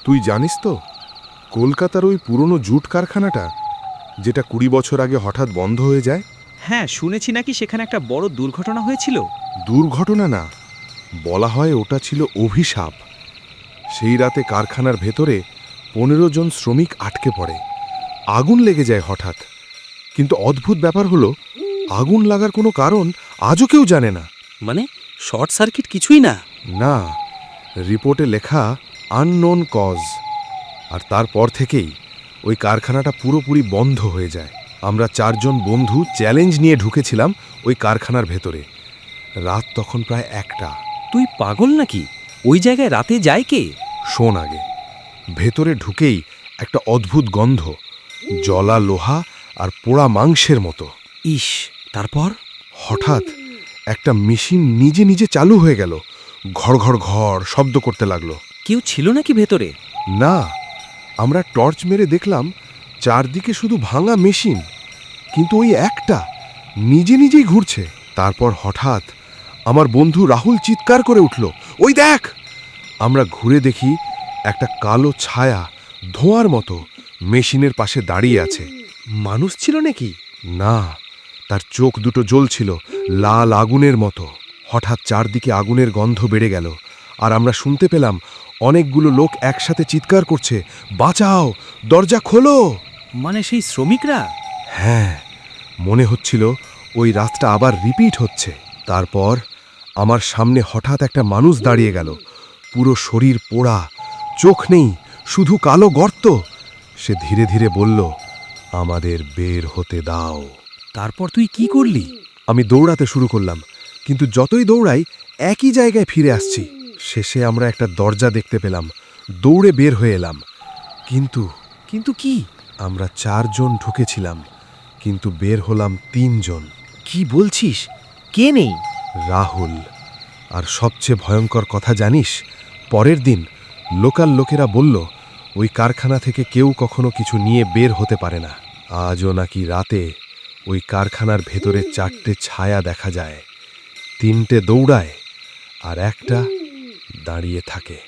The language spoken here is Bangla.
তুই জানিস তো কলকাতার ওই পুরনো জুট কারখানাটা, যেটা 20 বছর আগে হঠাৎ বন্ধ হয়ে যায়? হ্যাঁ, শুনেছি নাকি সেখানে একটা বড় দুর্ঘটনা হয়েছিল। দুর্ঘটনা না, বলা হয় ওটা ছিল অভিশাপ। সেই রাতে কারখানার ভেতরে 15 জন শ্রমিক আটকে পড়ে। আগুন লেগে যায় হঠাৎ, কিন্তু অদ্ভুত ব্যাপার হলো আগুন লাগার কোনো কারণ আজও কেউ জানে না। মানে শর্ট সার্কিট কিছুই না? না, রিপোর্টে লেখা আননোন কজ। আর তারপর থেকেই ওই কারখানাটা পুরোপুরি বন্ধ হয়ে যায়। আমরা 4 জন বন্ধু চ্যালেঞ্জ নিয়ে ঢুকেছিলাম ওই কারখানার ভেতরে। রাত তখন প্রায় 1টা। তুই পাগল নাকি? ওই জায়গায় রাতে যায় কে? শোন আগে, ভেতরে ঢুকেই একটা অদ্ভুত গন্ধ, জ্বলা লোহা আর পোড়া মাংসের মতো। ইস, তারপর? হঠাৎ একটা মেশিন নিজে নিজে চালু হয়ে গেল, ঘড় ঘড় ঘড় শব্দ করতে লাগলো। কেউ ছিল নাকি ভেতরে? না, আমরা টর্চ মেরে দেখলাম চারদিকে শুধু ভাঙা মেশিন, কিন্তু ওই একটা নিজে নিজেই ঘুরছে। তারপর হঠাৎ আমার বন্ধু রাহুল চিৎকার করে উঠল, ওই দেখ! আমরা ঘুরে দেখি একটা কালো ছায়া ধোঁয়ার মতো মেশিনের পাশে দাঁড়িয়ে আছে। মানুষ ছিল নাকি? না, তার চোখ দুটো জ্বলছিল লাল আগুনের মতো। হঠাৎ চারদিকে আগুনের গন্ধ বেড়ে গেল, আর আমরা শুনতে পেলাম অনেকগুলো লোক একসাথে চিৎকার করছে, বাঁচাও, দরজা খোলো! মানে সেই শ্রমিকরা? হ্যাঁ, মনে হচ্ছিল ওই রাতটা আবার রিপিট হচ্ছে। তারপর আমার সামনে হঠাৎ একটা মানুষ দাঁড়িয়ে গেল, পুরো শরীর পোড়া, চোখ নেই, শুধু কালো গর্ত। সে ধীরে ধীরে বলল, আমাদের বের হতে দাও। তারপর তুই কি করলি? আমি দৌড়াতে শুরু করলাম, কিন্তু যতই দৌড়াই একই জায়গায় ফিরে আসছি। শেষে আমরা একটা দরজা দেখতে পেলাম, দৌড়ে বের হয়ে এলাম। কিন্তু কিন্তু কি? আমরা 4 জন ঢুকেছিলাম, কিন্তু বের হলাম 3 জন। কি বলছিস? কে নেই? রাহুল। আর সবচেয়ে ভয়ঙ্কর কথা জানিস, পরের দিন লোকাল লোকেরা বলল ওই কারখানা থেকে কেউ কখনো কিছু নিয়ে বের হতে পারে না। আজও নাকি রাতে ওই কারখানার ভেতরে 4টে ছায়া দেখা যায়, 3টে দৌড়ায় আর একটা দাঁড়িয়ে থাকে।